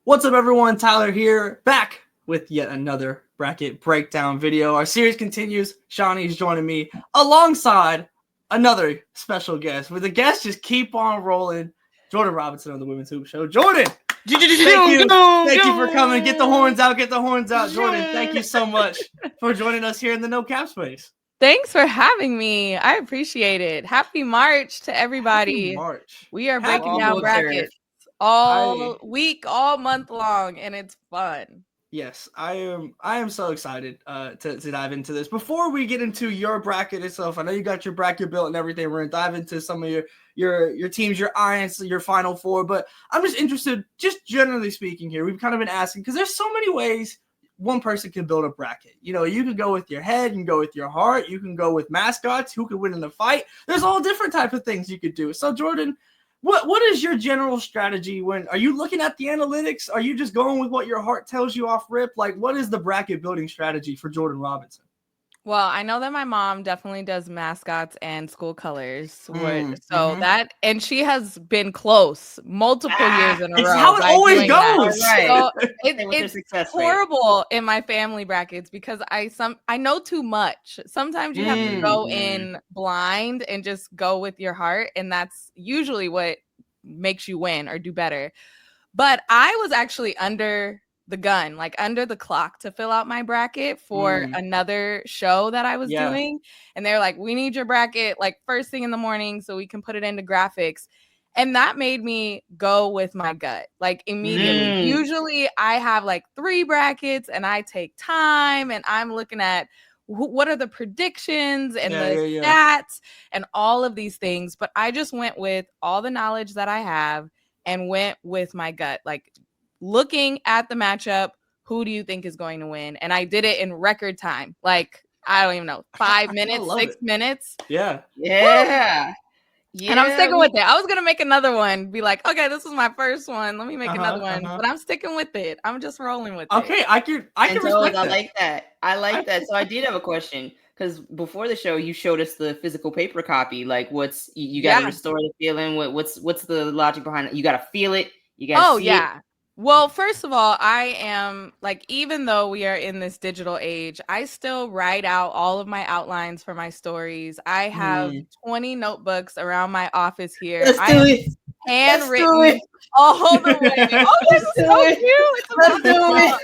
What's up, everyone? Tyler here, back with yet another bracket breakdown video. Our series continues. Shawnee is joining me alongside another special guest. With the guests just keep on rolling. Jordan Robinson on the Women's Hoop Show. Jordan, thank you for coming. Get the horns out. Jordan, thank you so much for joining us here in the No Cap Space. Thanks for having me. I appreciate it. Happy March to everybody. Happy March. We are breaking down brackets all week, all month long, and it's fun. Yes, I am so excited to dive into this. Before we get into your bracket itself, I know you got your bracket built and everything. We're gonna dive into some of your teams, your irons, your Final Four. But I'm just interested, just generally speaking here. We've kind of been asking because there's so many ways one person can build a bracket. You know, you can go with your head, you can go with your heart, you can go with mascots, who could win in the fight. There's all different types of things you could do. So Jordan, what is your general strategy when are you looking at the analytics? Are you just going with what your heart tells you off rip? Like, what is the bracket building strategy for Jordan Robinson? Well, I know that my mom definitely does mascots and school colors. That, and she has been close multiple years in a row. It's how it always goes. Right. So it's horrible in my family brackets because I know too much. Sometimes you have to go in blind and just go with your heart, and that's usually what makes you win or do better. But I was actually under the gun, like under the clock to fill out my bracket for another show that I was doing. And they're like, we need your bracket like first thing in the morning so we can put it into graphics. And that made me go with my gut, like immediately. Usually I have like 3 brackets and I take time and I'm looking at what are the predictions and the stats and all of these things. But I just went with all the knowledge that I have and went with my gut, like looking at the matchup, who do you think is going to win? And I did it in record time. Like, I don't even know, 5 minutes, 6 minutes. Yeah. And I'm sticking with it. I was going to make another one, be like, okay, this was my first one. Let me make another one. But I'm sticking with it. I'm just rolling with it. Okay, I can respect that. I like that. So I did have a question. Because before the show, you showed us the physical paper copy. Like, what's you got to restore the feeling? What's the logic behind it? You got to feel it. You got to see it. Well, first of all, I am like, even though we are in this digital age, I still write out all of my outlines for my stories. I have 20 notebooks around my office here. Handwritten all the way. Oh, this is so cute. Let's do it.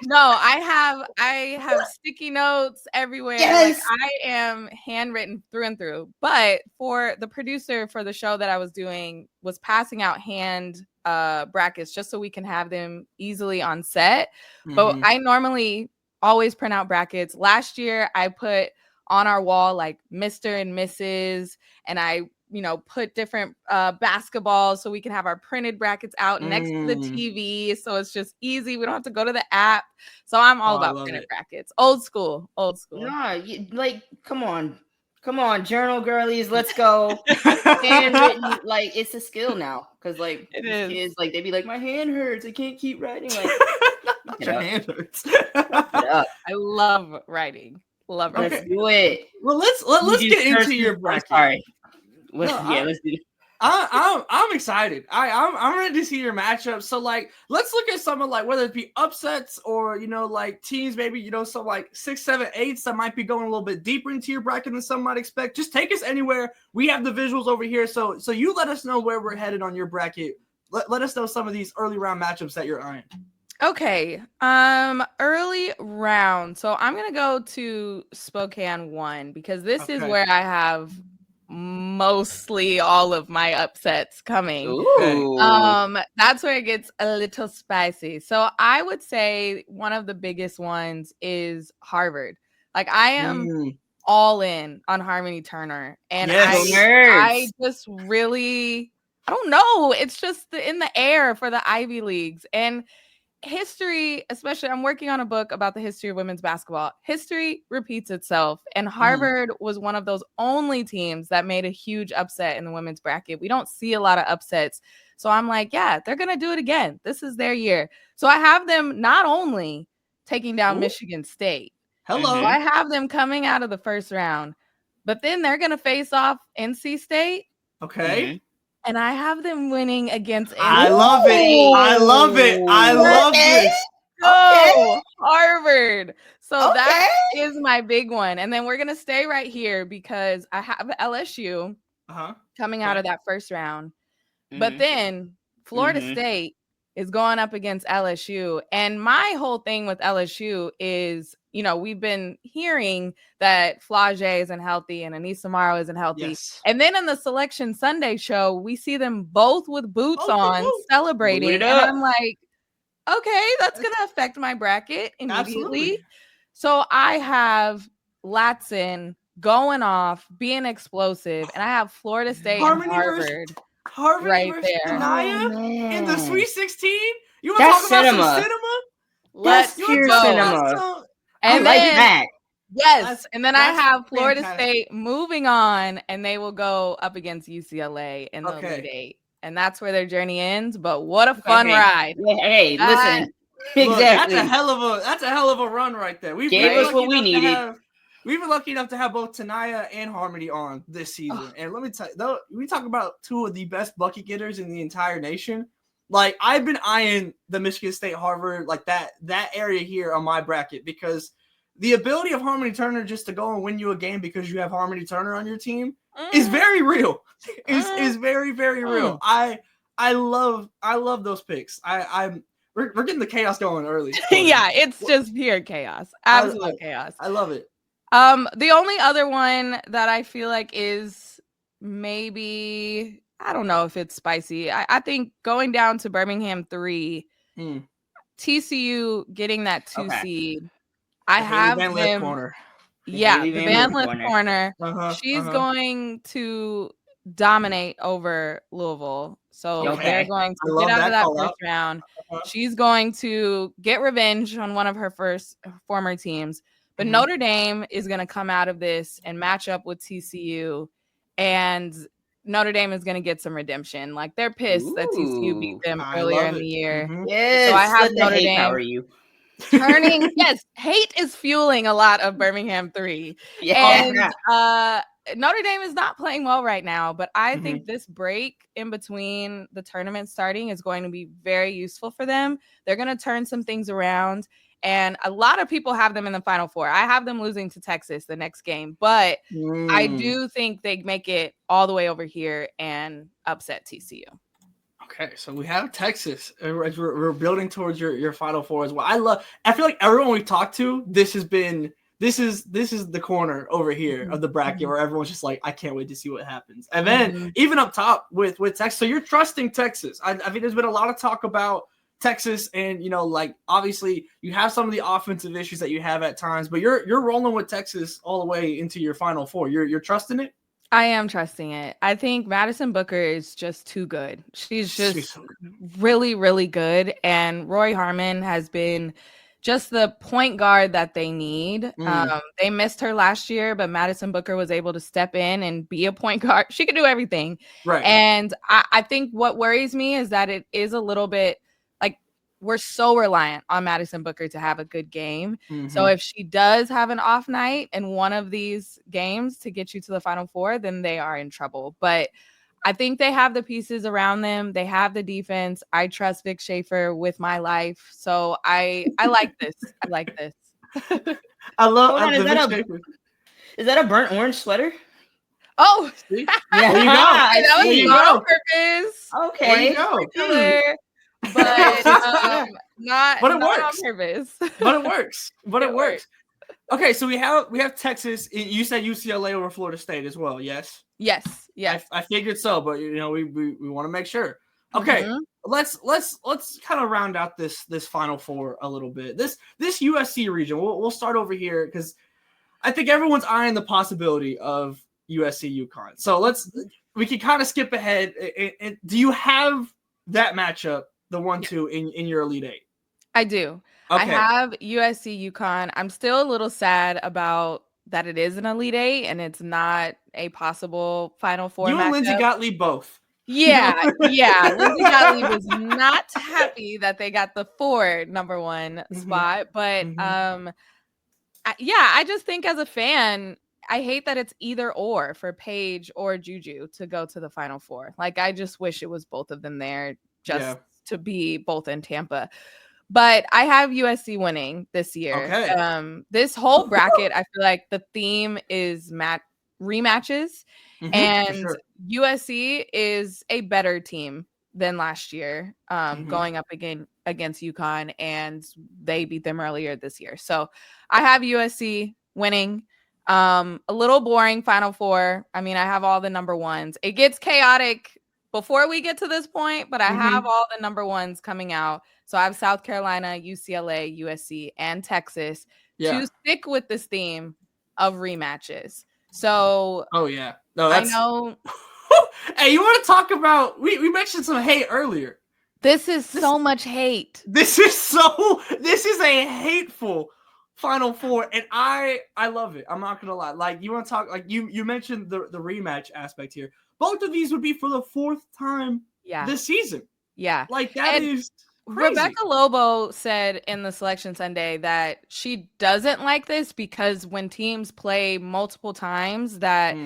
No, I have sticky notes everywhere. Yes. Like, I am handwritten through and through. But for the producer for the show that I was doing was passing out hand brackets just so we can have them easily on set. But I normally always print out brackets. Last year I put on our wall like Mr. and Mrs. and I put different basketballs so we can have our printed brackets out next to the TV. So it's just easy. We don't have to go to the app. So I'm all about printed brackets. Old school. Nah, come on, journal girlies, let's go. Handwritten, like it's a skill now. Because like kids, like they be like, my hand hurts. I can't keep writing. Like your hand hurts. I love writing. Let's do it. Well, let's get into your bracket. Sorry. Let's do it. I'm excited. I'm ready to see your matchup. So like, let's look at some of like whether it be upsets or like teams maybe some like 6, 7, 8s that might be going a little bit deeper into your bracket than some might expect. Just take us anywhere. We have the visuals over here, so you let us know where we're headed on your bracket. Let us know some of these early round matchups that you're eyeing. Okay. Early round. So I'm gonna go to Spokane 1 because this is where I have mostly all of my upsets coming. Ooh. That's where it gets a little spicy. So I would say one of the biggest ones is Harvard. Like I am all in on Harmony Turner, and I just really, I don't know. It's just in the air for the Ivy Leagues and history, especially I'm working on a book about the history of women's basketball. History repeats itself, and Harvard was one of those only teams that made a huge upset in the women's bracket. We don't see a lot of upsets. So I'm like, yeah, they're going to do it again. This is their year. So I have them not only taking down Michigan State. Hello. I have them coming out of the first round, but then they're going to face off NC State. Okay. And I have them winning against I love it. I love it. I love this. Go Harvard. So that is my big one. And then we're going to stay right here because I have LSU coming out of that first round. But then Florida State is going up against LSU. And my whole thing with LSU is, you know, we've been hearing that Flage isn't healthy and Anissa Morrow isn't healthy. Yes. And then in the Selection Sunday show, we see them both with boots on celebrating. And I'm like, okay, that's going to affect my bracket immediately. Absolutely. So I have Latson going off, being explosive, and I have Florida State and Harvard right versus there. Kanaya in the Sweet 16. You want to talk about some cinema? Let's hear cinema. And I like then, that. Yes, and then I have Florida State moving on, and they will go up against UCLA in the Elite Eight. And that's where their journy ends. But what a fun ride! Hey, listen, exactly. That's a hell of a run right there. We gave us what we needed. We've been lucky enough to have both Tanaya and Harmony on this season. And let me tell you, though, we talk about two of the best bucket getters in the entire nation. Like, I've been eyeing the Michigan State Harvard, like that area here on my bracket, because the ability of Harmony Turner just to go and win you a game because you have Harmony Turner on your team is very real. Is very, very real. I love those picks. We're getting the chaos going early. Yeah, it's just pure chaos. Absolute chaos. I love it. The only other one that I feel like is maybe, I don't know if it's spicy. I think going down to Birmingham 3, TCU getting that 2 seed. I have them. The Van Lith corner. She's going to dominate over Louisville. So they're going to get out of that first round. She's going to get revenge on one of her former teams. But Notre Dame is going to come out of this and match up with TCU. And Notre Dame is going to get some redemption. Like, they're pissed that TCU beat them earlier in the year. Yes, so I have Notre Dame turning. Yes, hate is fueling a lot of Birmingham 3. And Notre Dame is not playing well right now. But I think this break in between the tournament starting is going to be very useful for them. They're going to turn some things around. And a lot of people have them in the Final Four. I have them losing to Texas the next game, but I do think they make it all the way over here and upset TCU. Okay, so we have Texas. We're building towards your Final Four as well. I feel like everyone we've talked to, this is the corner over here of the bracket where everyone's just like, I can't wait to see what happens. And then even up top with Texas, so you're trusting Texas. I think there's been a lot of talk about Texas, and like, obviously you have some of the offensive issues that you have at times, but you're rolling with Texas all the way into your Final Four. You're trusting it? I am trusting it. I think Madison Booker is just too good. She's just really, really good. And Roy Harmon has been just the point guard that they need. They missed her last year, but Madison Booker was able to step in and be a point guard. She could do everything. Right. And I think what worries me is that it is a little bit, we're so reliant on Madison Booker to have a good game. So if she does have an off night in one of these games to get you to the Final Four, then they are in trouble. But I think they have the pieces around them. They have the defense. I trust Vic Schaefer with my life. So I like this. I like this. I love is that a burnt orange sweater? Oh, yeah. There you go. That was not on purpose. Okay. But not on purpose. But it works. Okay, so we have Texas. You said UCLA over Florida State as well. Yes. I figured so, but we want to make sure. Okay, let's kind of round out this Final Four a little bit. This USC region. We'll start over here because I think everyone's eyeing the possibility of USC UConn. So we can kind of skip ahead. Do you have that matchup? The 1-2 in your Elite Eight? I do. Okay. I have USC UConn. I'm still a little sad about that it is an Elite Eight and it's not a possible Final Four. You and Lindsay Gottlieb both. Yeah. Lindsay Gottlieb was not happy that they got the 4 number 1 spot. But I just think as a fan, hate that it's either or for Paige or Juju to go to the Final Four. Like, I just wish it was both of them there just to be both in Tampa. But I have USC winning this year. Okay. This whole bracket, I feel like the theme is rematches, and USC is a better team than last year, going up against UConn, and they beat them earlier this year. So I have USC winning. A little boring Final Four. I mean, I have all the number ones. It gets chaotic before we get to this point, but I have all the number ones coming out. So I have South Carolina, UCLA, USC, and Texas to stick with this theme of rematches. So, no, I know. Hey, you want to talk about? We mentioned some hate earlier. This is so much hate. This is a hateful Final Four, and I love it. I'm not gonna lie. Like, you want to talk? Like, you mentioned the rematch aspect here. Both of these would be for the fourth time this season. Yeah, like that is crazy. Rebecca Lobo said in the Selection Sunday that she doesn't like this because when teams play multiple times, that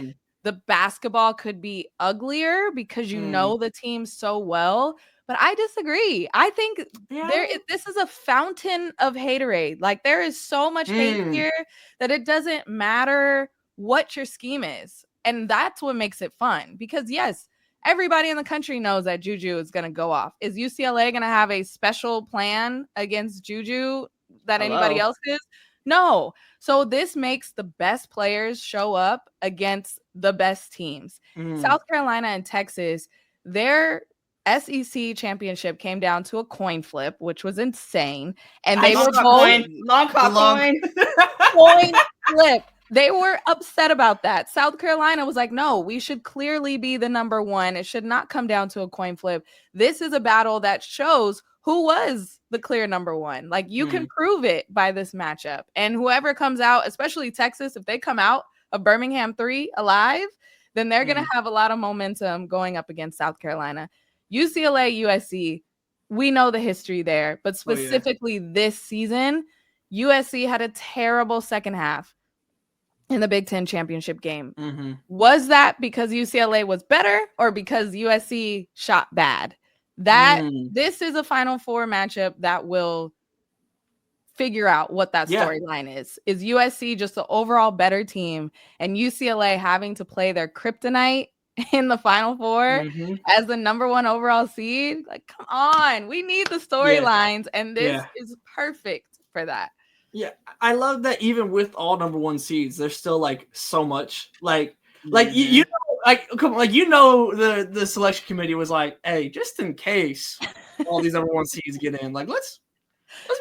the basketball could be uglier because you know the team so well. But I disagree. I think this is a fountain of haterade. Like, there is so much hate here that it doesn't matter what your scheme is. And that's what makes it fun. Because, yes, everybody in the country knows that Juju is going to go off. Is UCLA going to have a special plan against Juju that anybody else is? No. So this makes the best players show up against the best teams. South Carolina and Texas, their SEC championship came down to a coin flip, which was insane. And they were both long coin flip. They were upset about that. South Carolina was like, no, we should clearly be the number one. It should not come down to a coin flip. This is a battle that shows who was the clear number one. Like, you can prove it by this matchup. And whoever comes out, especially Texas, if they come out of Birmingham 3 alive, then they're going to have a lot of momentum going up against South Carolina. UCLA, USC, we know the history there. But specifically this season, USC had a terrible second half in the Big Ten championship game. Was that because UCLA was better or because USC shot bad? This is a Final Four matchup that will figure out what that storyline is. Is USC just the overall better team and UCLA having to play their kryptonite in the Final Four as the number one overall seed? Like, come on. We need the storylines, and this is perfect for that. Yeah, I love that even with all number one seeds, there's still like so much you know, the selection committee was like, hey, just in case all these number one seeds get in, like let's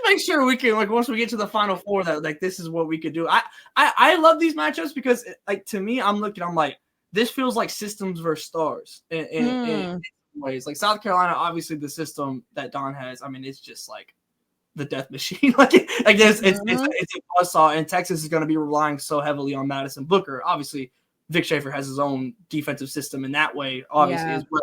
make sure we can, like, once we get to the Final Four, that like this is what we could do. I love these matchups because, like, to me, I'm like, this feels like systems versus stars in ways. Like, South Carolina, obviously the system that Don has, I mean, it's just like the death machine. It's a buzzsaw, and Texas is going to be relying so heavily on Madison Booker. Obviously, Vic Schaefer has his own defensive system in that way, obviously, as well.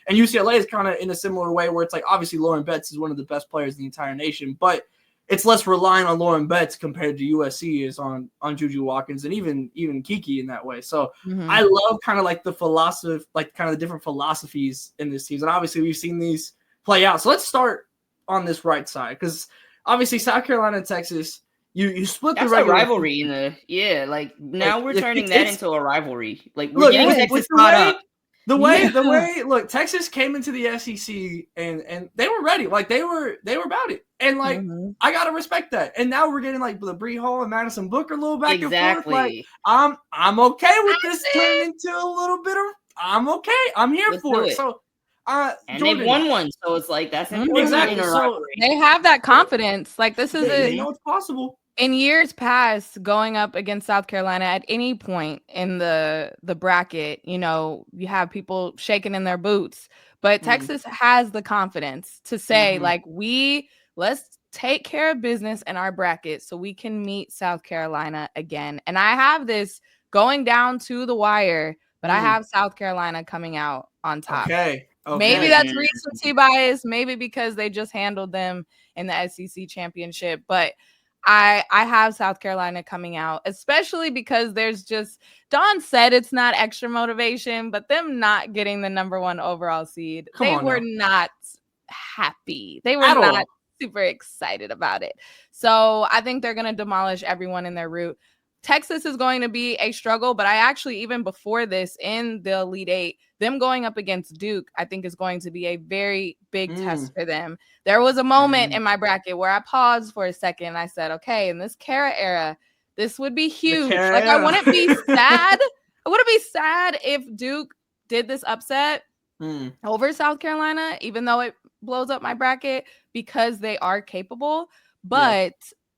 And UCLA is kind of in a similar way where it's like, obviously, Lauren Betts is one of the best players in the entire nation, but it's less relying on Lauren Betts compared to USC is on Juju Watkins and even Kiki in that way. So I love kind of like the philosophy, like kind of the different philosophies in this season. Obviously, we've seen these play out. So let's start on this right side, because obviously South Carolina and Texas, you split the regular rivalry in the like now we're turning that into a rivalry. Like, we're getting Texas caught up. The way look, Texas came into the SEC and they were ready. Like, they were about it. And like I gotta respect that. And now we're getting like the Bree Hall and Madison Booker a little back and forth. Like, I'm okay with this turning into a little bit of I'm okay. I'm here for it. So and Jordan, they've won one, so it's like that's important. Exactly. So they have that confidence. Like, this is they know it's possible. In years past, going up against South Carolina at any point in the bracket, you know, you have people shaking in their boots. But Texas has the confidence to say, like, let's take care of business in our bracket so we can meet South Carolina again. And I have this going down to the wire, but I have South Carolina coming out on top. Okay. Maybe that's recency bias, maybe because they just handled them in the SEC championship. But I have South Carolina coming out, especially because there's just, Dawn said it's not extra motivation, but them not getting the number 1 overall seed, they were not happy. They were not super excited about it. So I think they're going to demolish everyone in their route. Texas is going to be a struggle, but I actually, even before this, in the Elite Eight, them going up against Duke, I think is going to be a very big test for them. There was a moment in my bracket where I paused for a second. I said, okay, in this Kara era, this would be huge. Like, I wouldn't be sad. I wouldn't be sad if Duke did this upset over South Carolina, even though it blows up my bracket, because they are capable. But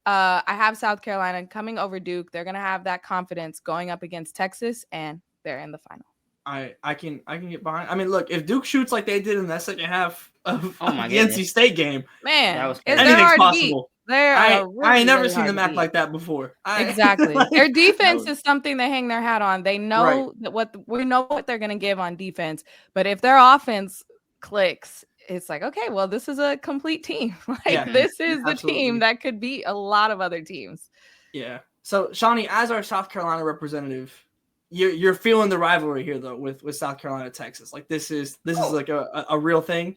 I have South Carolina coming over Duke. They're going to have that confidence going up against Texas, and they're in the final. I can get behind. I mean, look, if Duke shoots like they did in that second half of the NC State game, man, anything's possible. I ain't never seen them act like that before. Exactly. Their defense is something they hang their hat on. They know that we know what they're going to give on defense, but if their offense clicks, it's like, okay, well, this is a complete team. This is the team that could beat a lot of other teams. Yeah. So, Shawnee, as our South Carolina representative, you're feeling the rivalry here though with South Carolina, Texas. Like this is like a real thing.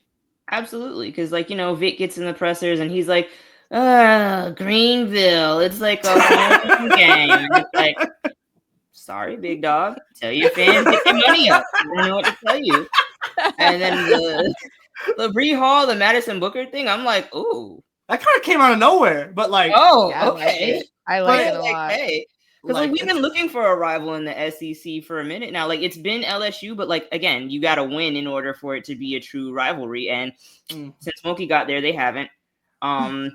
Absolutely, because Vic gets in the pressers and he's like, Greenville. It's like a home game. It's like, sorry, big dog. Tell your fans get their money up. I don't know what to tell you. And then the Bree Hall, the Madison Booker thing, I'm like, ooh, that kind of came out of nowhere. But like, okay, I like it a lot. Hey. Because we've been looking for a rival in the SEC for a minute now. Like, it's been LSU, but again, you got to win in order for it to be a true rivalry. And since Smokey got there, they haven't. So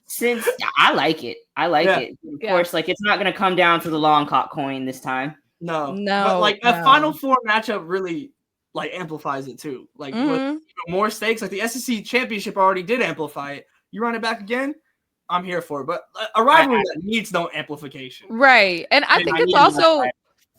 since I like it, Of course, it's not going to come down to the long cock coin this time. No. But a Final Four matchup really amplifies it too. With more stakes, the SEC championship already did amplify it. You run it back again, I'm here for it. But a rivalry that needs no amplification. Right. And I think it's also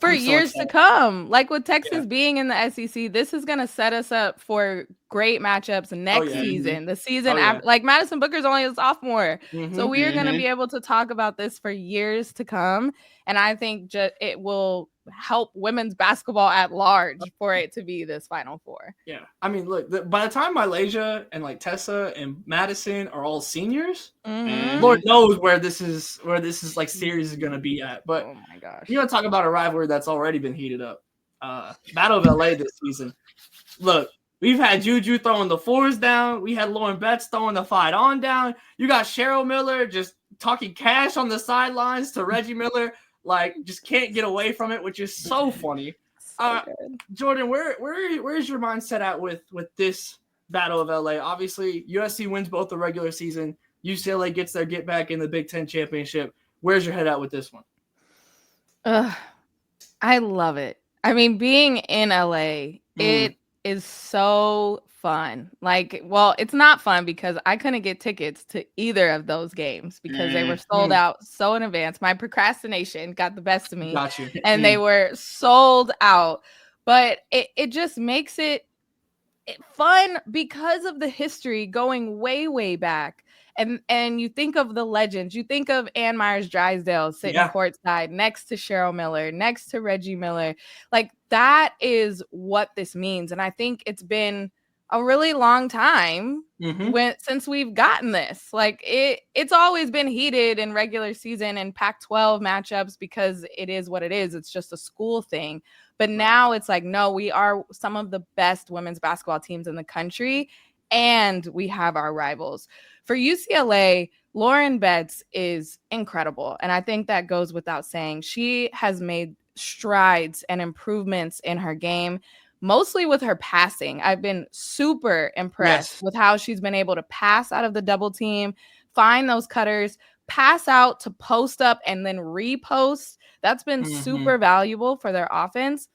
for years to come. Like with Texas being in the SEC, this is going to set us up for great matchups next season. The season after, Madison Booker's only a sophomore. So we are going to be able to talk about this for years to come. And I think it will help women's basketball at large for it to be this Final Four. Yeah. I mean, look, by the time Malaysia and Tessa and Madison are all seniors, Lord knows where this series is going to be at. But oh my gosh, you're going to talk about a rivalry that's already been heated up. Battle of LA this season. Look, we've had Juju throwing the fours down. We had Lauren Betts throwing the 5-on down. You got Cheryl Miller just talking cash on the sidelines to Reggie Miller. Just can't get away from it, which is so funny. Jordan, where's your mindset at with this Battle of LA? Obviously, USC wins both the regular season. UCLA gets their get back in the Big Ten championship. Where's your head at with this one? I love it. I mean, being in LA, it is so fun. It's not fun because I couldn't get tickets to either of those games because they were sold out so in advance. My procrastination got the best of me. Got you. And they were sold out. But it just makes it fun because of the history going way, way back. And you think of the legends. You think of Ann Myers-Drysdale sitting courtside next to Cheryl Miller, next to Reggie Miller. That is what this means. And I think it's been a really long time since we've gotten this. It's always been heated in regular season and Pac-12 matchups because it is what it is. It's just a school thing. But now it's no, we are some of the best women's basketball teams in the country, and we have our rivals. For UCLA, Lauren Betts is incredible, and I think that goes without saying. She has made strides and improvements in her game, mostly with her passing. I've been super impressed with how she's been able to pass out of the double team, find those cutters, pass out to post up, and then repost. That's been super valuable for their offense.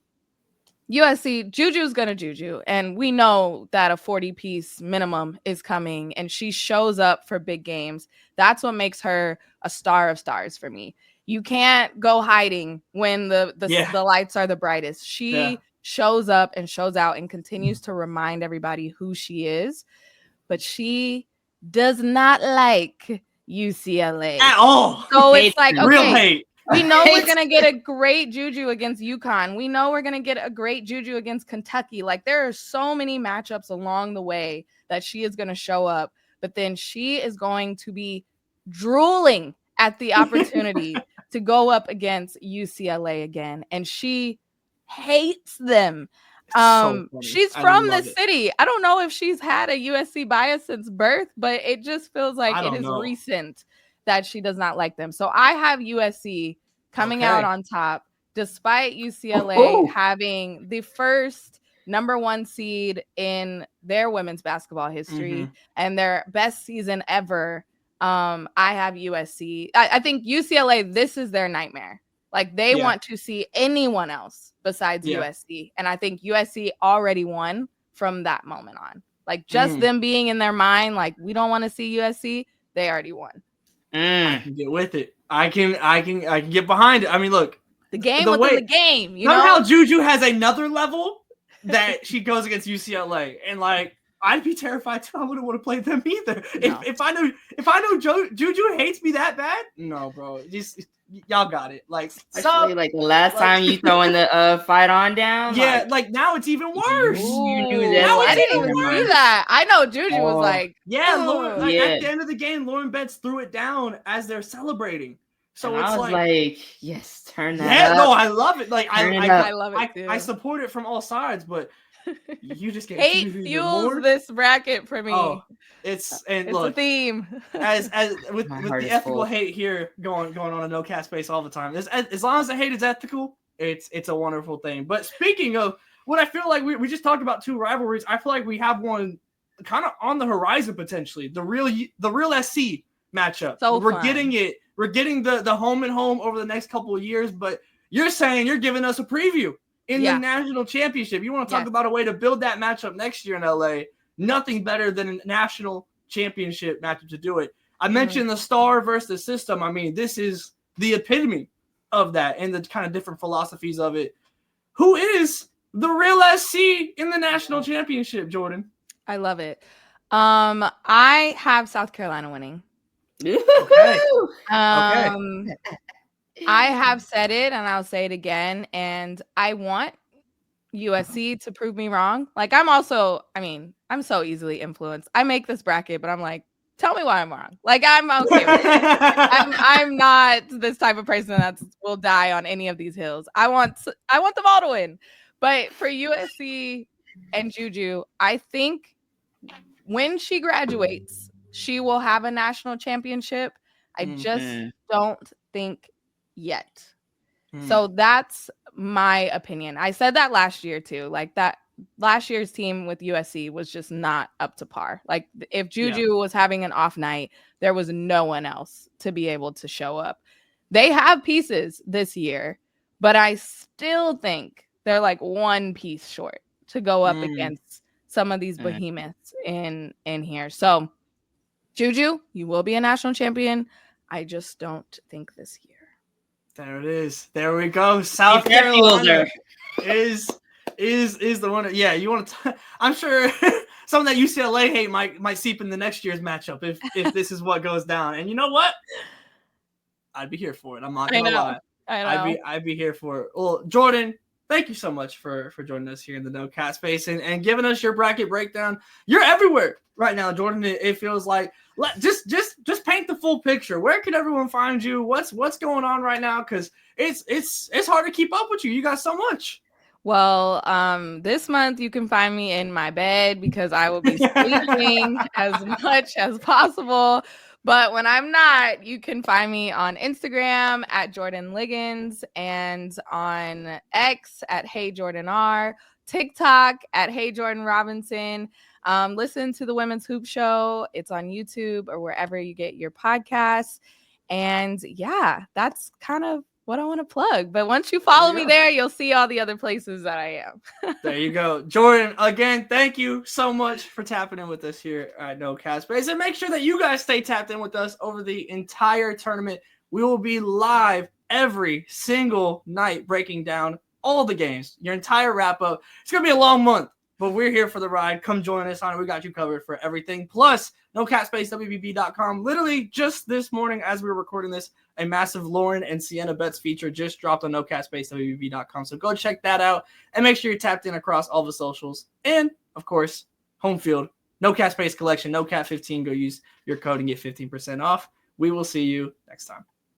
USC, Juju's going to Juju, and we know that a 40-piece minimum is coming, and she shows up for big games. That's what makes her a star of stars for me. You can't go hiding when the lights are the brightest. She shows up and shows out and continues to remind everybody who she is. but she does not like UCLA at all. So it's like, okay, real hate. We know we're going to get a great juju against UConn. We know we're going to get a great juju against Kentucky. Like, there are so many matchups along the way that she is going to show up, but then she is going to be drooling at the opportunity to go up against UCLA again. And she hates them. She's from the city. I don't know if she's had a USC bias since birth, but it just feels like it is recent that she does not like them. So I have USC coming out on top, despite UCLA having the first number 1 seed in their women's basketball history and their best season ever. I have USC. I think UCLA, this is their nightmare. Like, they want to see anyone else besides USC. And I think USC already won from that moment on. Like, just them being in their mind, like, we don't want to see USC, they already won. I can get with it. I can get behind it. I mean, look, the game within the game. Somehow Juju has another level that she goes against UCLA, and like, I'd be terrified too. I wouldn't want to play them either. No. If I know Juju hates me that bad, no, bro. Y'all got it. Like, especially like the last time you throwing the fight on down. Yeah, like now it's even worse. You knew that. I didn't even see that. I know Juju was like, at the end of the game, Lauren Betts threw it down as they're celebrating. So and it's I was like, yes, turn that. Yeah, up. No, I love it. Like, I love it too. I support it from all sides, but you just get hate fuels this bracket for me. Oh, it's look, a theme. as with the ethical hate here going on a no cat space all the time. As long as the hate is ethical, it's a wonderful thing. But speaking of what I feel like we just talked about 2 rivalries, I feel like we have one kind of on the horizon potentially. The real SC matchup. So we're getting it. We're getting the home and home over the next couple of years, but you're saying you're giving us a preview in the national championship. You want to talk about a way to build that matchup next year in LA. Nothing better than a national championship matchup to do it. I mentioned the star versus the system. I mean, this is the epitome of that and the kind of different philosophies of it. Who is the real SC in the national championship, Jordan? I love it. I have South Carolina winning. Okay. I have said it and I'll say it again. And I want USC to prove me wrong. Like, I'm so easily influenced. I make this bracket, but I'm like, tell me why I'm wrong. Like, I'm okay with it. I'm not this type of person that will die on any of these hills. I want them all to win. But for USC and Juju, I think when she graduates, she will have a national championship. I just don't think yet. So that's my opinion. I said that last year too. Like, that last year's team with USC was just not up to par. Like, if Juju was having an off night, there was no one else to be able to show up. They have pieces this year, but I still think they're like one piece short to go up against some of these behemoths in here. So Juju, you will be a national champion. I just don't think this year. There it is. There we go. South Carolina is the one. Yeah, you want to? I'm sure some of that UCLA hate might seep in the next year's matchup if this is what goes down. And you know what? I'd be here for it. I'm not gonna lie. I know. I'd be here for it. Well, Jordan, thank you so much for joining us here in the No Cat Space and giving us your bracket breakdown. You're everywhere right now, Jordan. It feels like. Just paint the full picture. Where can everyone find you? What's going on right now? Because it's hard to keep up with you. You got so much. Well, this month you can find me in my bed because I will be sleeping as much as possible. But when I'm not, you can find me on Instagram at Jordan Liggins and on X at Hey Jordan R, TikTok at Hey Jordan Robinson. Listen to the Women's Hoop Show. It's on YouTube or wherever you get your podcasts. And yeah, that's kind of what I want to plug. But once you follow me there, you'll see all the other places that I am. There you go. Jordan, again, thank you so much for tapping in with us here at No Cat Space. And make sure that you guys stay tapped in with us over the entire tournament. We will be live every single night breaking down all the games, your entire wrap up. It's going to be a long month. but we're here for the ride. Come join us on it. We got you covered for everything. Plus, NoCapSpaceWBB.com. Literally just this morning as we were recording this, a massive Lauren and Sienna Betts feature just dropped on NoCapSpaceWBB.com. So go check that out and make sure you're tapped in across all the socials. And, of course, home field. No Cat Space collection, no Cat 15. Go use your code and get 15% off. We will see you next time.